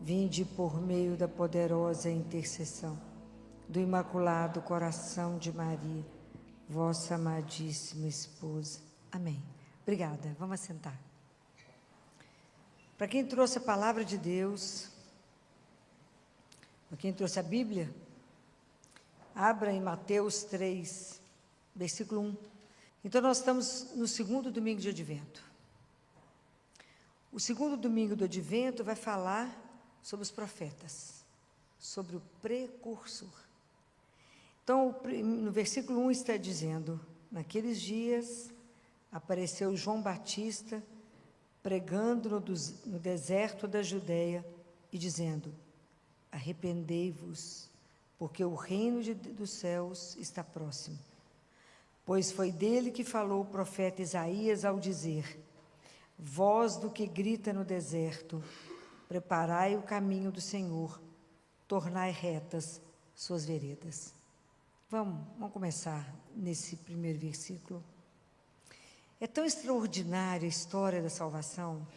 vinde por meio da poderosa intercessão do Imaculado Coração de Maria, vossa amadíssima esposa. Amém. Obrigada. Vamos sentar. Para quem trouxe a palavra de Deus, para quem trouxe a Bíblia, abra em Mateus 3, versículo 1. Então, nós estamos no segundo domingo de Advento. O segundo domingo do Advento vai falar sobre os profetas, sobre o precursor. Então, no versículo 1 está dizendo: naqueles dias apareceu João Batista pregando no deserto da Judeia e dizendo: arrependei-vos, porque o reino dos céus está próximo. Pois foi dele que falou o profeta Isaías ao dizer: voz do que grita no deserto, preparai o caminho do Senhor, tornai retas suas veredas. Vamos começar nesse primeiro versículo. É tão extraordinária a história da salvação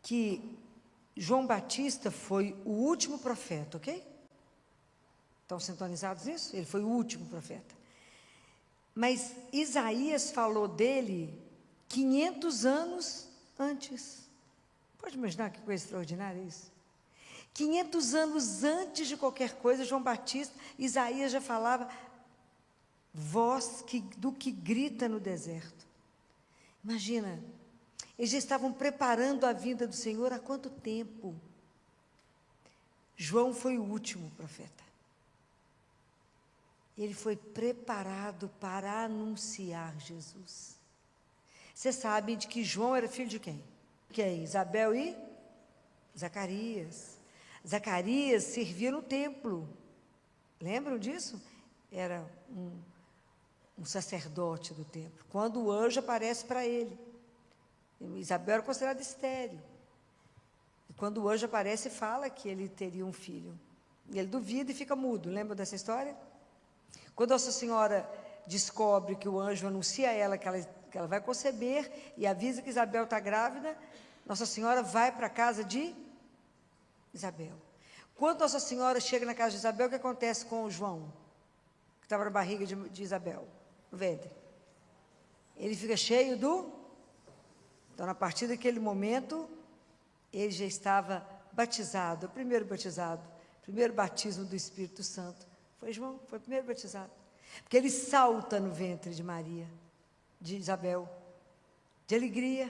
que João Batista foi o último profeta, ok? Estão sintonizados nisso? Ele foi o último profeta. Mas Isaías falou dele 500 anos antes. Pode imaginar que coisa extraordinária isso? 500 anos antes de qualquer coisa, João Batista, Isaías já falava voz do que grita no deserto. Imagina, eles já estavam preparando a vinda do Senhor há quanto tempo? João foi o último profeta. Ele foi preparado para anunciar Jesus. Vocês sabem de que João era filho de quem? Quem? Isabel e Zacarias. Zacarias servia no templo. Lembram disso? Era um sacerdote do templo. Quando o anjo aparece para ele. Isabel era considerada estéril. E quando o anjo aparece, fala que ele teria um filho. E ele duvida e fica mudo. Lembram dessa história? Quando Nossa Senhora descobre que o anjo anuncia a ela que ela vai conceber e avisa que Isabel está grávida, Nossa Senhora vai para a casa de Isabel. Quando Nossa Senhora chega na casa de Isabel, o que acontece com o João, que estava na barriga de Isabel, no ventre? Ele fica cheio Então, a partir daquele momento, ele já estava batizado, o primeiro batismo do Espírito Santo. Foi João, foi o primeiro batizado. Porque ele salta no ventre de Maria, de Isabel, de alegria.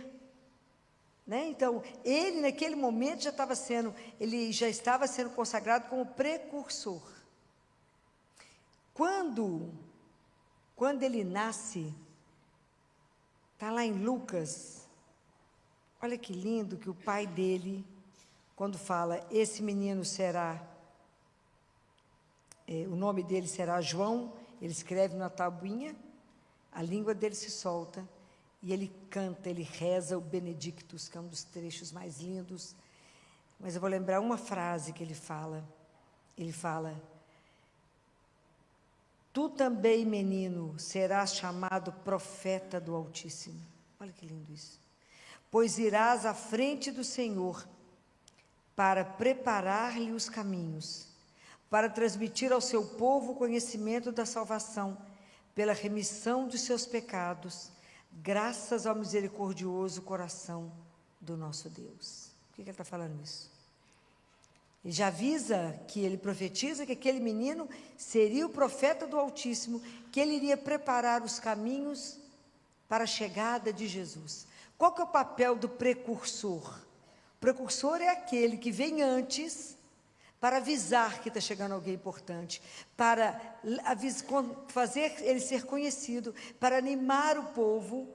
Né? Então, ele naquele momento ele já estava sendo consagrado como precursor. Quando ele nasce, está lá em Lucas, olha que lindo que o pai dele, quando fala, esse menino será, o nome dele será João, ele escreve na tabuinha, a língua dele se solta, e ele canta, ele reza o Benedictus, que é um dos trechos mais lindos. Mas eu vou lembrar uma frase que ele fala. Ele fala: tu também, menino, serás chamado profeta do Altíssimo. Olha que lindo isso. Pois irás à frente do Senhor para preparar-lhe os caminhos, para transmitir ao seu povo o conhecimento da salvação, pela remissão de seus pecados, graças ao misericordioso coração do nosso Deus. Por que ele está falando isso? Ele já avisa que ele profetiza que aquele menino seria o profeta do Altíssimo, que ele iria preparar os caminhos para a chegada de Jesus. Qual que é o papel do precursor? O precursor é aquele que vem antes para avisar que está chegando alguém importante, para fazer ele ser conhecido, para animar o povo,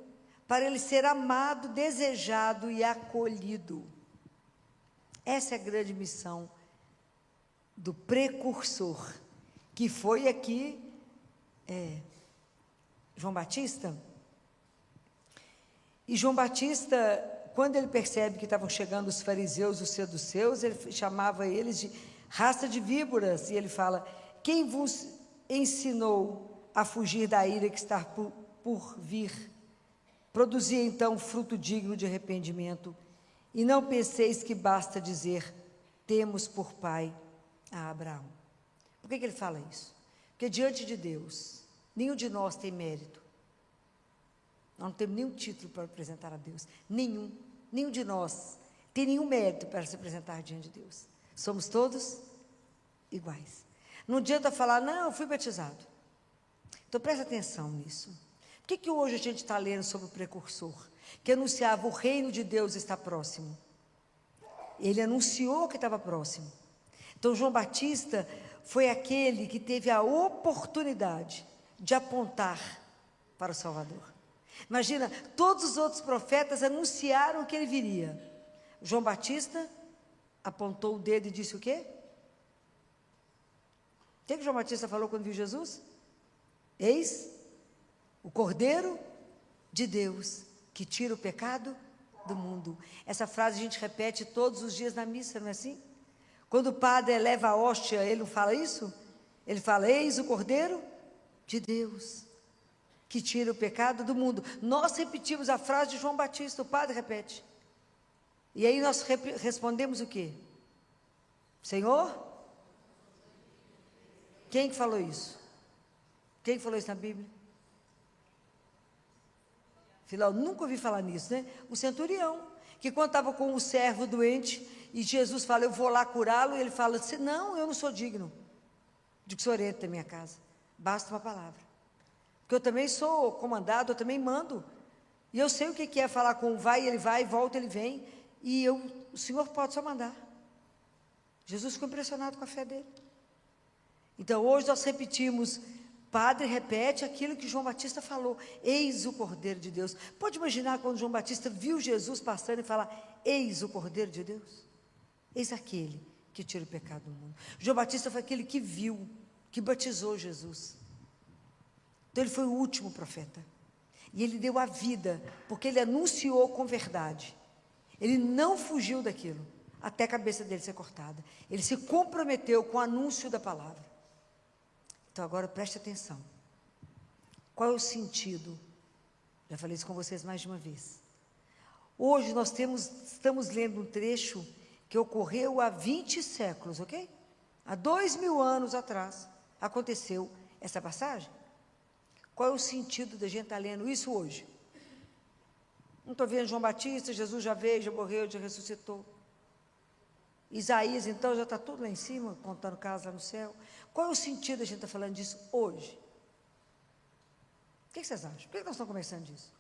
para ele ser amado, desejado e acolhido. Essa é a grande missão do precursor, que foi aqui João Batista. E João Batista, quando ele percebe que estavam chegando os fariseus, os saduceus, ele chamava eles de raça de víboras, e ele fala: quem vos ensinou a fugir da ira que está por vir? Produzia então fruto digno de arrependimento, E não penseis que basta dizer, temos por pai a Abraão. Por que ele fala isso? Porque diante de Deus, nenhum de nós tem mérito. Nós não temos nenhum título para apresentar a Deus. Nenhum de nós tem nenhum mérito para se apresentar diante de Deus. Somos todos iguais. Não adianta falar, não, eu fui batizado. Então presta atenção nisso. Por que hoje a gente está lendo sobre o precursor? Que anunciava o reino de Deus está próximo. Ele anunciou que estava próximo. Então João Batista foi aquele que teve a oportunidade de apontar para o Salvador. Imagina, todos os outros profetas anunciaram que ele viria. João Batista apontou o dedo e disse o quê? O que João Batista falou quando viu Jesus? Eis o Cordeiro de Deus, que tira o pecado do mundo. Essa frase a gente repete todos os dias na missa, não é assim? Quando o padre eleva a hóstia, ele não fala isso? Ele fala, eis o Cordeiro de Deus, que tira o pecado do mundo. Nós repetimos a frase de João Batista, o padre repete. E aí nós respondemos o quê? Senhor? Quem que falou isso? Quem falou isso na Bíblia? Afinal, nunca ouvi falar nisso, né? O centurião, que quando estava com o servo doente, e Jesus fala, eu vou lá curá-lo, e ele fala assim, não, eu não sou digno de que o senhor entre na minha casa, basta uma palavra. Porque eu também sou comandado, eu também mando, e eu sei o que é falar com o vai, ele vai, volta, ele vem, e o senhor pode só mandar. Jesus ficou impressionado com a fé dele. Então, hoje nós repetimos, Padre repete aquilo que João Batista falou, eis o Cordeiro de Deus. Pode imaginar quando João Batista viu Jesus passando e falar, eis o Cordeiro de Deus? Eis aquele que tira o pecado do mundo. João Batista foi aquele que viu, que batizou Jesus. Então ele foi o último profeta. E ele deu a vida, porque ele anunciou com verdade. Ele não fugiu daquilo, até a cabeça dele ser cortada. Ele se comprometeu com o anúncio da palavra. Então agora preste atenção. Qual é o sentido? Já falei isso com vocês mais de uma vez. Hoje nós estamos lendo um trecho que ocorreu há 20 séculos, ok? Há 2000 anos atrás aconteceu essa passagem. Qual é o sentido da gente estar lendo isso hoje? Não estou vendo João Batista, Jesus já veio, já morreu, já ressuscitou. Isaías, então, já está tudo lá em cima, contando casa lá no céu. Qual é o sentido da gente estar falando disso hoje? O que vocês acham? Por que nós estamos conversando disso?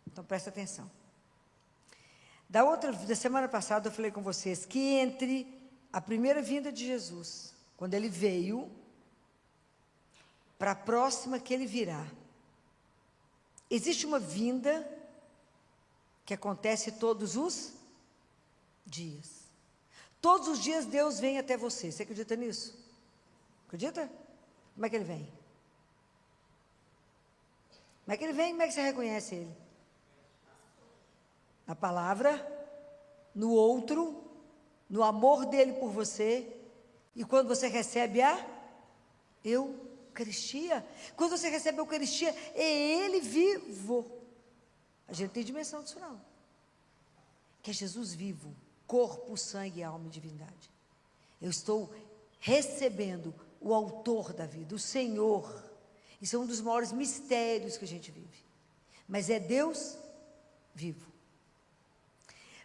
Então, presta atenção. Da semana passada, eu falei com vocês que entre a primeira vinda de Jesus, quando ele veio, para a próxima que ele virá, existe uma vinda que acontece todos os dias. Todos os dias Deus vem até você. Você acredita nisso? Acredita? Como é que ele vem? Como é que ele vem? Como é que você reconhece ele? Na palavra, no outro, no amor dele por você, e quando você recebe a Eucaristia. Quando você recebe a Eucaristia, é ele vivo. A gente tem dimensão disso não. Que é Jesus vivo, corpo, sangue, alma e divindade. Eu estou recebendo o autor da vida, o Senhor. Isso é um dos maiores mistérios que a gente vive. Mas é Deus vivo.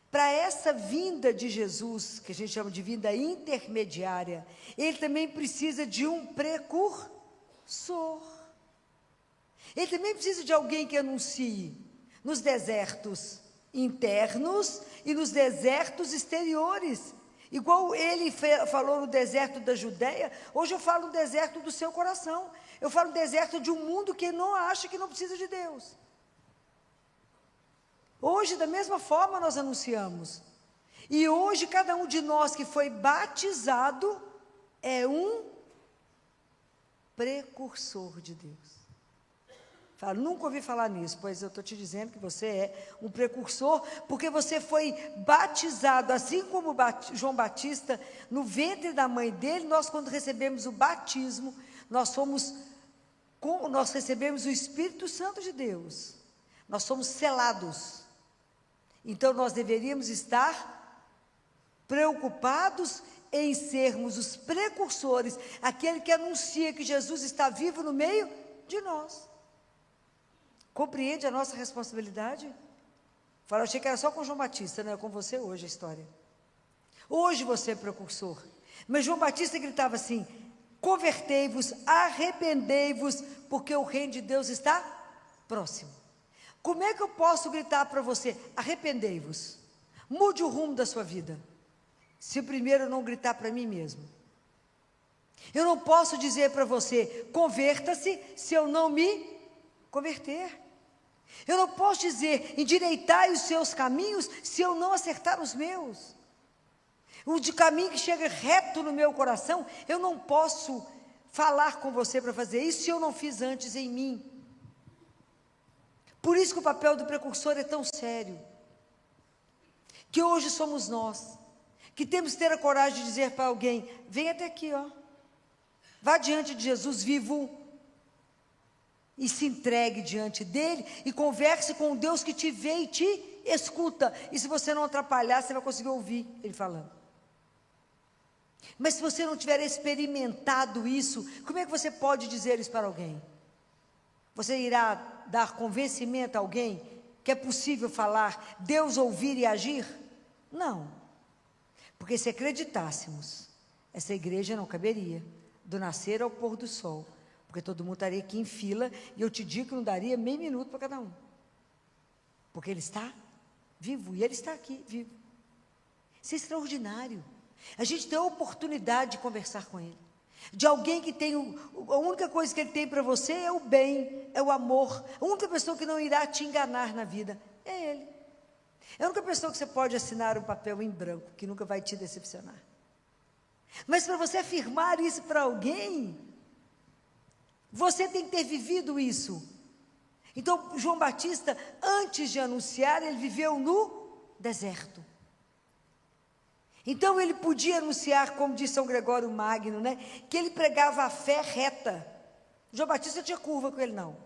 Para essa vinda de Jesus, que a gente chama de vinda intermediária, ele também precisa de um precursor. Ele também precisa de alguém que anuncie nos desertos internos e nos desertos exteriores. Igual ele falou no deserto da Judeia, hoje eu falo no deserto do seu coração. Eu falo no deserto de um mundo que não acha que não precisa de Deus. Hoje, da mesma forma, nós anunciamos. E hoje, cada um de nós que foi batizado é um precursor de Deus. Falo, nunca ouvi falar nisso, pois eu estou te dizendo que você é um precursor, porque você foi batizado, assim como João Batista, no ventre da mãe dele. Nós, quando recebemos o batismo, nós recebemos o Espírito Santo de Deus. Nós somos selados. Então nós deveríamos estar preocupados em sermos os precursores, aquele que anuncia que Jesus está vivo no meio de nós. Compreende a nossa responsabilidade? Fala, eu achei que era só com João Batista, não é com você hoje a história. Hoje você é precursor. Mas João Batista gritava assim: convertei-vos, arrependei-vos, porque o reino de Deus está próximo. Como é que eu posso gritar para você: arrependei-vos, mude o rumo da sua vida, se primeiro eu não gritar para mim mesmo? Eu não posso dizer para você: converta-se, se eu não me converter. Eu não posso dizer: endireitai os seus caminhos, se eu não acertar os meus. O de caminho que chega reto no meu coração, eu não posso falar com você para fazer isso, se eu não fiz antes em mim. Por isso que o papel do precursor é tão sério, que hoje somos nós, que temos que ter a coragem de dizer para alguém: vem até aqui, ó, vá diante de Jesus vivo, e se entregue diante dele, e converse com o Deus que te vê e te escuta, e se você não atrapalhar, você vai conseguir ouvir ele falando. Mas se você não tiver experimentado isso, como é que você pode dizer isso para alguém? Você irá dar convencimento a alguém que é possível falar, Deus ouvir e agir? Não. Porque se acreditássemos, essa igreja não caberia, do nascer ao pôr do sol, porque todo mundo estaria aqui em fila, e eu te digo que não daria meio minuto para cada um. Porque ele está vivo, e ele está aqui vivo. Isso é extraordinário. A gente tem a oportunidade de conversar com ele. De alguém que tem, a única coisa que ele tem para você é o bem, é o amor. A única pessoa que não irá te enganar na vida é ele. É a única pessoa que você pode assinar um papel em branco, que nunca vai te decepcionar. Mas para você afirmar isso para alguém, você tem que ter vivido isso. Então, João Batista, antes de anunciar, ele viveu no deserto. Então ele podia anunciar, como diz São Gregório Magno, né, que ele pregava a fé reta. João Batista não tinha curva com ele, não.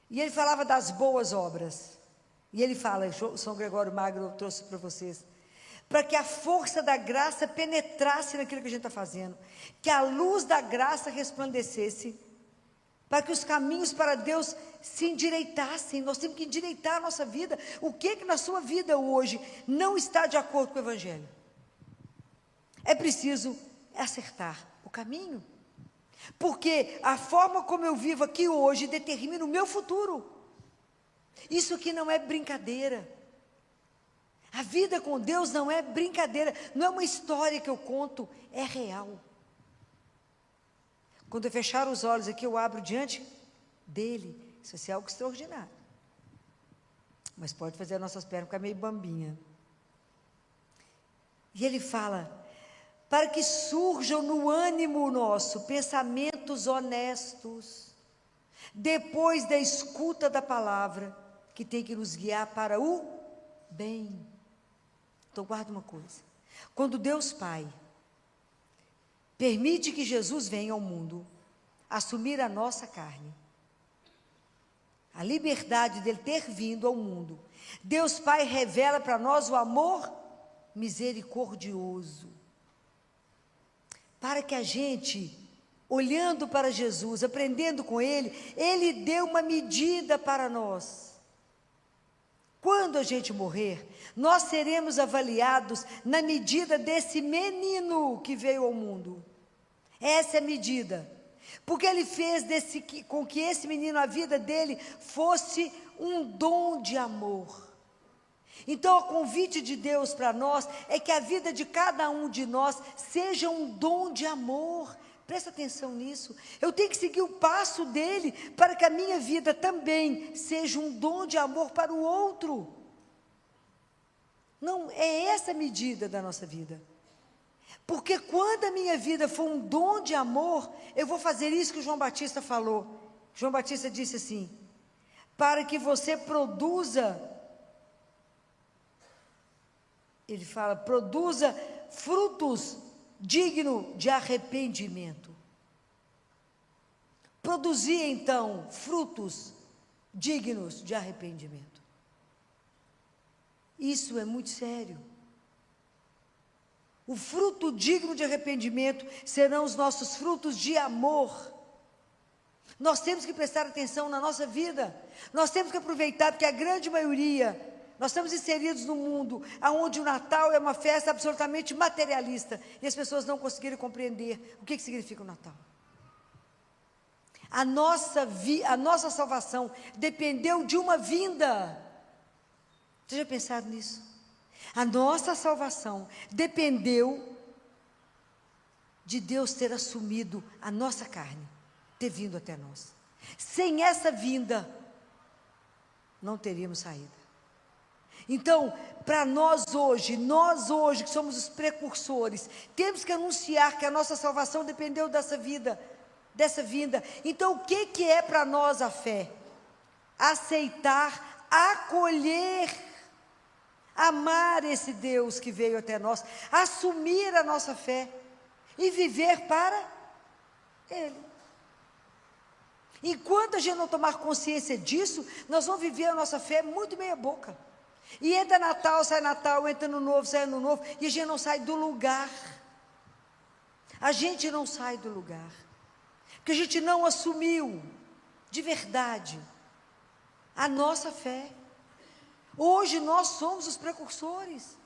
E ele falava das boas obras. E ele fala, São Gregório Magno, eu trouxe para vocês, para que a força da graça penetrasse naquilo que a gente está fazendo, que a luz da graça resplandecesse, para que os caminhos para Deus se endireitassem. Nós temos que endireitar a nossa vida. O que na sua vida hoje não está de acordo com o Evangelho? É preciso acertar o caminho, porque a forma como eu vivo aqui hoje determina o meu futuro. Isso aqui não é brincadeira. A vida com Deus não é brincadeira, não é uma história que eu conto, é real. Quando eu fechar os olhos aqui, eu abro diante dele. Isso vai ser algo extraordinário. Mas pode fazer as nossas pernas ficar meio bambinha. E ele fala, para que surjam no ânimo nosso pensamentos honestos, depois da escuta da palavra, que tem que nos guiar para o bem. Então guarda uma coisa, quando Deus Pai permite que Jesus venha ao mundo, assumir a nossa carne, a liberdade dele ter vindo ao mundo, Deus Pai revela para nós o amor misericordioso, para que a gente, olhando para Jesus, aprendendo com ele, ele deu uma medida para nós. Quando a gente morrer, nós seremos avaliados na medida desse menino que veio ao mundo. Essa é a medida. Porque ele fez com que esse menino, a vida dele, fosse um dom de amor. Então, o convite de Deus para nós é que a vida de cada um de nós seja um dom de amor. Presta atenção nisso. Eu tenho que seguir o passo dele para que a minha vida também seja um dom de amor para o outro. Não, é essa a medida da nossa vida. Porque quando a minha vida for um dom de amor, eu vou fazer isso que o João Batista falou. João Batista disse assim, para que você produza, ele fala, produza frutos dignos de arrependimento. Produzir então frutos dignos de arrependimento. Isso é muito sério. O fruto digno de arrependimento serão os nossos frutos de amor. Nós temos que prestar atenção na nossa vida. Nós temos que aproveitar, porque a grande maioria, nós estamos inseridos num mundo onde o Natal é uma festa absolutamente materialista, e as pessoas não conseguiram compreender o que significa o Natal. A nossa salvação dependeu de uma vinda. Você já pensaram nisso? A nossa salvação dependeu de Deus ter assumido a nossa carne, ter vindo até nós. Sem essa vinda, não teríamos saída. Então, para nós hoje que somos os precursores, temos que anunciar que a nossa salvação dependeu dessa vinda. Então, o que é para nós a fé? Aceitar, acolher, amar esse Deus que veio até nós, assumir a nossa fé e viver para Ele. Enquanto a gente não tomar consciência disso, nós vamos viver a nossa fé muito meia boca. E entra Natal, sai Natal, entra no novo, sai no novo, e a gente não sai do lugar. A gente não sai do lugar, porque a gente não assumiu de verdade a nossa fé. Hoje nós somos os precursores.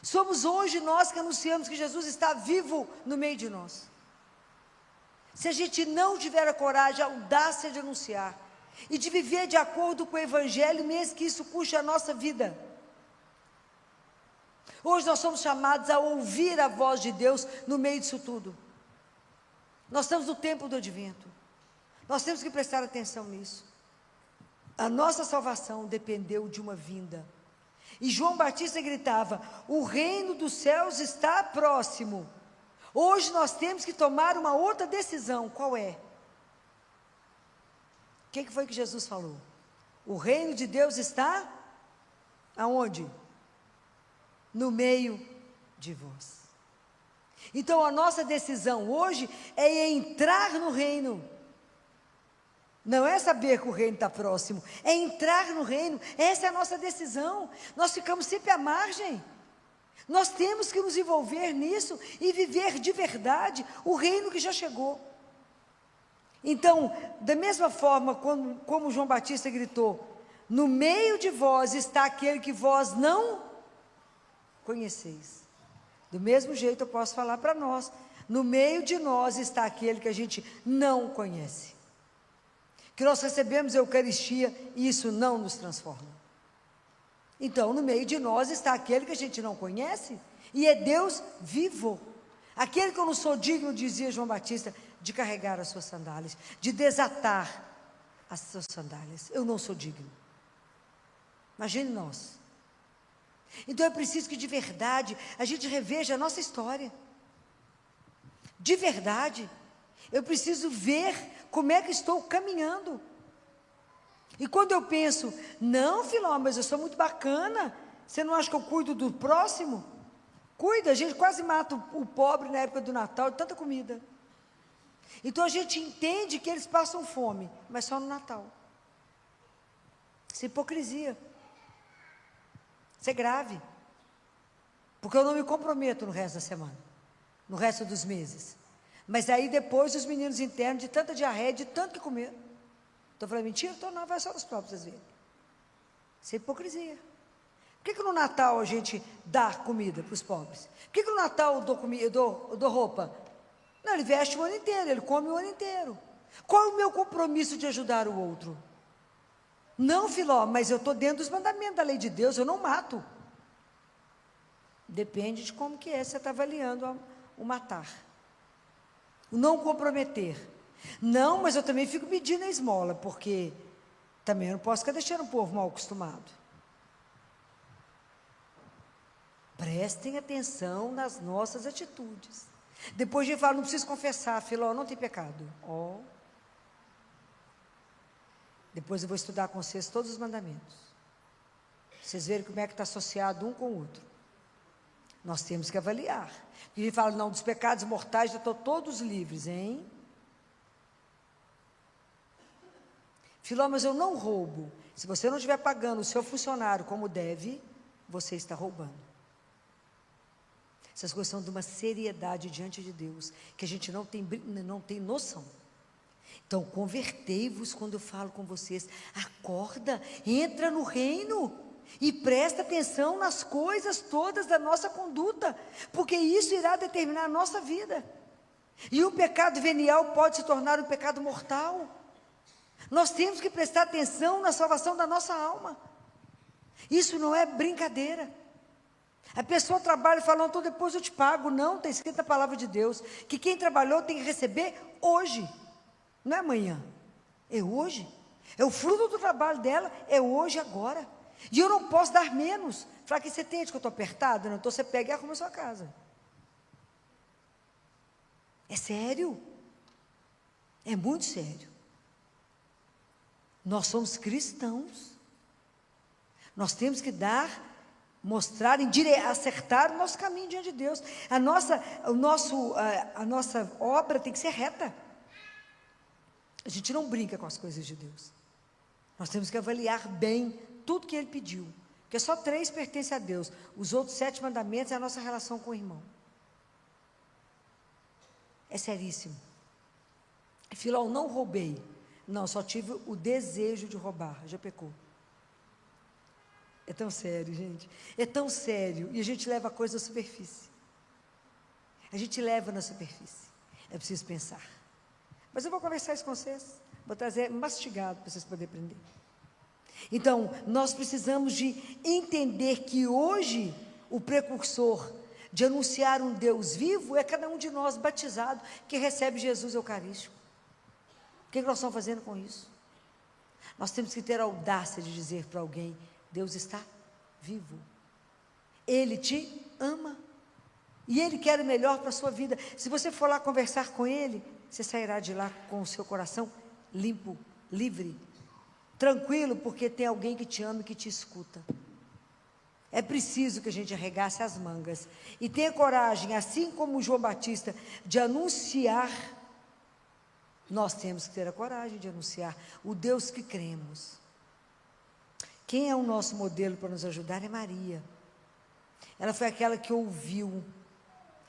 Somos hoje nós que anunciamos que Jesus está vivo no meio de nós. Se a gente não tiver a coragem, a audácia de anunciar e de viver de acordo com o Evangelho, mesmo que isso custe a nossa vida. Hoje nós somos chamados a ouvir a voz de Deus no meio disso tudo. Nós estamos no tempo do advento. Nós temos que prestar atenção nisso. A nossa salvação dependeu de uma vinda. E João Batista gritava: o reino dos céus está próximo. Hoje nós temos que tomar uma outra decisão. Qual é? O que foi que Jesus falou? O reino de Deus está aonde? No meio de vós. Então a nossa decisão hoje é entrar no reino. Não é saber que o reino está próximo, é entrar no reino. Essa é a nossa decisão. Nós ficamos sempre à margem. Nós temos que nos envolver nisso e viver de verdade o reino que já chegou. Então, da mesma forma como João Batista gritou: no meio de vós está aquele que vós não conheceis. Do mesmo jeito eu posso falar para nós: no meio de nós está aquele que a gente não conhece. Que nós recebemos a Eucaristia e isso não nos transforma. Então, no meio de nós está aquele que a gente não conhece, e é Deus vivo. Aquele que eu não sou digno, dizia João Batista, de carregar as suas sandálias, de desatar as suas sandálias. Eu não sou digno. Imagine nós. Então é preciso que de verdade a gente reveja a nossa história. De verdade. Eu preciso ver como é que estou caminhando. E quando eu penso: não, Filó, mas eu sou muito bacana, você não acha que eu cuido do próximo? Cuida, a gente quase mata o pobre na época do Natal, de tanta comida. Então a gente entende que eles passam fome, mas só no Natal. Isso é hipocrisia. Isso é grave. Porque eu não me comprometo no resto da semana, no resto dos meses. Mas aí depois os meninos internos, de tanta diarreia, de tanto que comer. Estou falando mentira? Então não, vai só nos próprios às vezes. Isso é hipocrisia. Por que no Natal a gente dá comida para os pobres? Por que no Natal eu dou roupa? Não, ele veste o ano inteiro, ele come o ano inteiro. Qual é o meu compromisso de ajudar o outro? Não, Filó, mas eu estou dentro dos mandamentos da lei de Deus, eu não mato. Depende de como que é, você está avaliando o matar. O não comprometer. Não, mas eu também fico medindo a esmola, porque também eu não posso ficar deixando o povo mal acostumado. Prestem atenção nas nossas atitudes. Depois a gente fala: não preciso confessar, Filó, não tem pecado. Depois eu vou estudar com vocês todos os mandamentos. Vocês verem como é que está associado um com o outro. Nós temos que avaliar. E a gente fala: não, dos pecados mortais já estão todos livres, hein? Filó, mas eu não roubo. Se você não estiver pagando o seu funcionário como deve, você está roubando. Essas coisas são de uma seriedade diante de Deus, que a gente não tem noção. Então, convertei-vos quando eu falo com vocês. Acorda, entra no reino e presta atenção nas coisas todas da nossa conduta, porque isso irá determinar a nossa vida. E um pecado venial pode se tornar um pecado mortal. Nós temos que prestar atenção na salvação da nossa alma. Isso não é brincadeira. A pessoa trabalha e fala, então depois eu te pago. Não, está escrito na palavra de Deus, que quem trabalhou tem que receber hoje. Não é amanhã, é hoje. É o fruto do trabalho dela, é hoje, agora. E eu não posso dar menos. Falar que você entende que eu estou apertada? Não, então você pega e arruma a sua casa. É sério. É muito sério. Nós somos cristãos. Nós temos que mostrar, acertar o nosso caminho diante de Deus. A nossa obra tem que ser reta. A gente não brinca com as coisas de Deus. Nós temos que avaliar bem tudo que Ele pediu. Porque só 3 pertencem a Deus. Os outros 7 mandamentos é a nossa relação com o irmão. É seríssimo. Filó, não roubei. Não, só tive o desejo de roubar. Já pecou. É tão sério, gente. É tão sério. E a gente leva a coisa à superfície. A gente leva na superfície. É preciso pensar. Mas eu vou conversar isso com vocês. Vou trazer mastigado para vocês poderem aprender. Então, nós precisamos de entender que hoje o precursor de anunciar um Deus vivo é cada um de nós batizado que recebe Jesus Eucarístico. O que nós estamos fazendo com isso? Nós temos que ter a audácia de dizer para alguém, Deus está vivo. Ele te ama. E Ele quer o melhor para a sua vida. Se você for lá conversar com Ele, você sairá de lá com o seu coração limpo, livre, tranquilo, porque tem alguém que te ama e que te escuta. É preciso que a gente arregace as mangas e tenha coragem, assim como João Batista, de anunciar. Nós temos que ter a coragem de anunciar o Deus que cremos. Quem é o nosso modelo para nos ajudar é Maria. Ela foi aquela que ouviu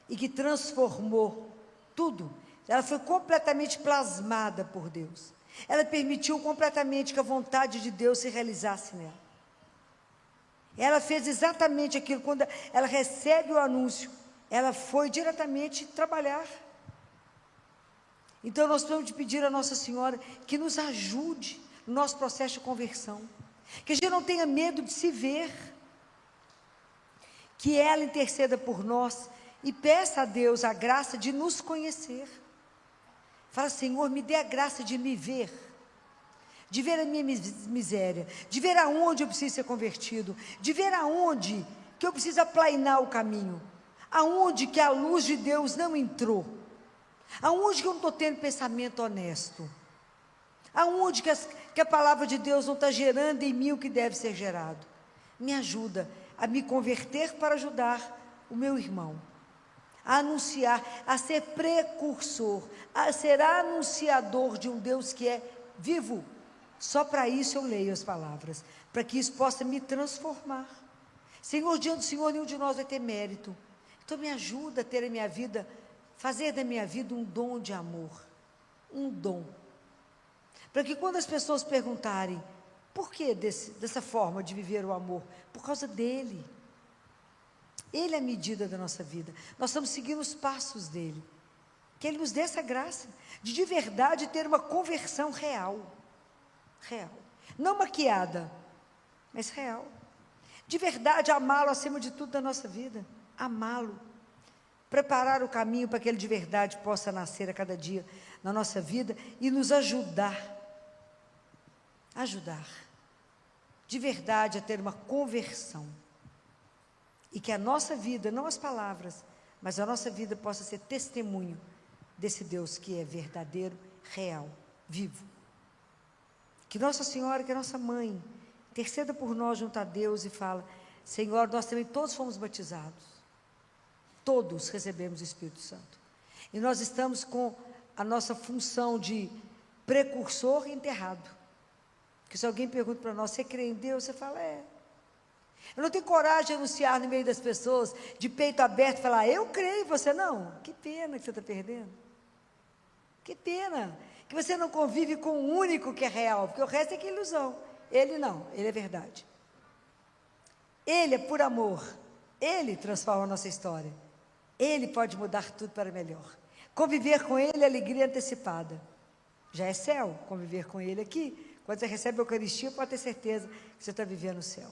e que transformou tudo. Ela foi completamente plasmada por Deus. Ela permitiu completamente que a vontade de Deus se realizasse nela. Ela fez exatamente aquilo. Quando ela recebe o anúncio, ela foi diretamente trabalhar. Então nós precisamos de pedir a Nossa Senhora que nos ajude no nosso processo de conversão. Que a gente não tenha medo de se ver. Que ela interceda por nós e peça a Deus a graça de nos conhecer. Fala, Senhor, me dê a graça de me ver, de ver a minha miséria, de ver aonde eu preciso ser convertido, de ver aonde que eu preciso aplainar o caminho, aonde que a luz de Deus não entrou, aonde que eu não estou tendo pensamento honesto, aonde que a palavra de Deus não está gerando em mim o que deve ser gerado. Me ajuda a me converter para ajudar o meu irmão, a anunciar, a ser precursor, a ser anunciador de um Deus que é vivo. Só para isso eu leio as palavras, para que isso possa me transformar. Senhor, diante do Senhor, nenhum de nós vai ter mérito. Então me ajuda a ter a minha vida, fazer da minha vida um dom de amor, um dom. Para que quando as pessoas perguntarem, por que dessa forma de viver o amor? Por causa dEle. Ele é a medida da nossa vida. Nós estamos seguindo os passos dEle. Que Ele nos dê essa graça de verdade ter uma conversão real. Real. Não maquiada, mas real. De verdade, amá-lo acima de tudo da nossa vida. Amá-lo. Preparar o caminho para que Ele de verdade possa nascer a cada dia na nossa vida e nos ajudar. Ajudar. De verdade a ter uma conversão. E que a nossa vida, não as palavras, mas a nossa vida possa ser testemunho desse Deus que é verdadeiro, real, vivo. Que Nossa Senhora, que a nossa mãe, interceda por nós junto a Deus e fala, Senhor, nós também todos fomos batizados. Todos recebemos o Espírito Santo. E nós estamos com a nossa função de precursor enterrado. Que se alguém pergunta para nós, você crê em Deus? Você fala, é. Eu não tenho coragem de anunciar no meio das pessoas, de peito aberto, e falar, eu creio, você não. Que pena que você está perdendo. Que pena que você não convive com o único que é real, porque o resto é que é ilusão. Ele não, ele é verdade. Ele é por amor. Ele transforma a nossa história. Ele pode mudar tudo para melhor. Conviver com Ele é alegria antecipada. Já é céu, conviver com Ele aqui. Quando você recebe a Eucaristia, pode ter certeza que você está vivendo o céu.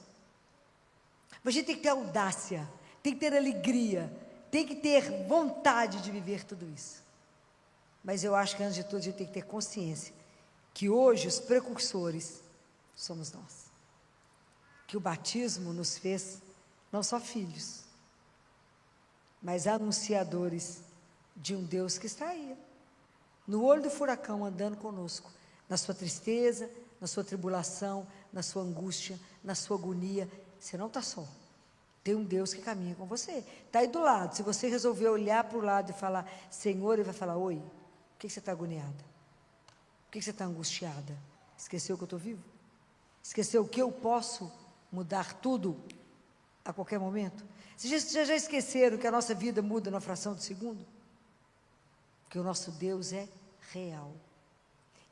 Mas a gente tem que ter audácia, tem que ter alegria, tem que ter vontade de viver tudo isso. Mas eu acho que, antes de tudo, a gente tem que ter consciência que hoje os precursores somos nós. Que o batismo nos fez não só filhos, mas anunciadores de um Deus que está aí, no olho do furacão, andando conosco, na sua tristeza, na sua tribulação, na sua angústia, na sua agonia. Você não está só. Tem um Deus que caminha com você. Está aí do lado. Se você resolver olhar para o lado e falar, Senhor, Ele vai falar, oi, por que você está agoniada? Por que você está angustiada? Esqueceu que eu estou vivo? Esqueceu que eu posso mudar tudo a qualquer momento? Vocês já esqueceram que a nossa vida muda na fração de segundo? Porque o nosso Deus é real.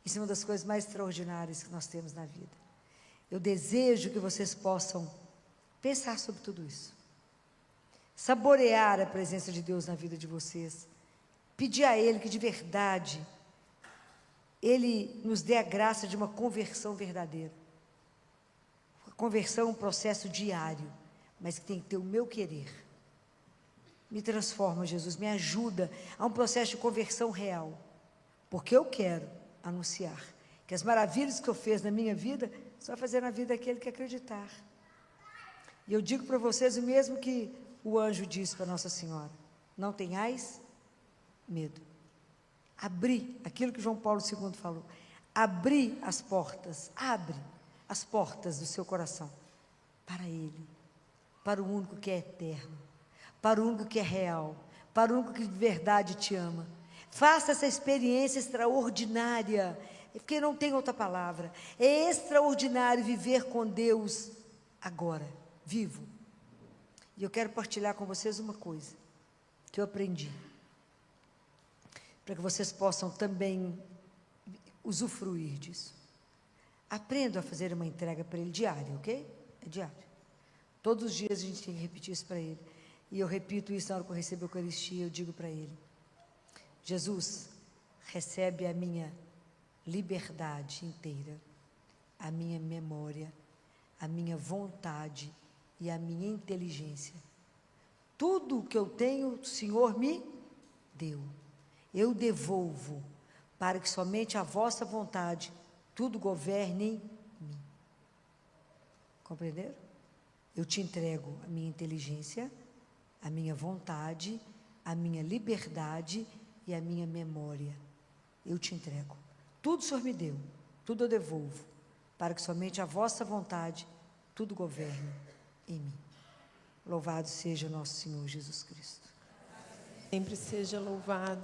Isso é uma das coisas mais extraordinárias que nós temos na vida. Eu desejo que vocês possam pensar sobre tudo isso. Saborear a presença de Deus na vida de vocês. Pedir a Ele que de verdade Ele nos dê a graça de uma conversão verdadeira. A conversão é um processo diário, mas que tem que ter o meu querer. Me transforma, Jesus, me ajuda a um processo de conversão real, porque eu quero anunciar que as maravilhas que eu fiz na minha vida, só vai fazer na vida daquele que acreditar. E eu digo para vocês o mesmo que o anjo disse para Nossa Senhora: não tenhais medo. Abri, aquilo que João Paulo II falou, abri as portas, abre as portas do seu coração para Ele, para o único que é eterno, para o único que é real, para o único que de verdade te ama. Faça essa experiência extraordinária, porque não tem outra palavra. É extraordinário viver com Deus agora, vivo. E eu quero partilhar com vocês uma coisa que eu aprendi, para que vocês possam também usufruir disso. Aprendam a fazer uma entrega para Ele diária, ok? É diário. Todos os dias a gente tem que repetir isso para Ele. E eu repito isso na hora que eu recebo a Eucaristia, eu digo para Ele: Jesus, recebe a minha liberdade inteira, a minha memória, a minha vontade e a minha inteligência. Tudo o que eu tenho, o Senhor me deu. Eu devolvo, para que somente a vossa vontade tudo governe em mim. Compreenderam? Eu te entrego a minha inteligência, a minha vontade, a minha liberdade e a minha memória. Eu te entrego. Tudo o Senhor me deu, tudo eu devolvo, para que somente a vossa vontade tudo governe em mim. Louvado seja nosso Senhor Jesus Cristo. Sempre seja louvado.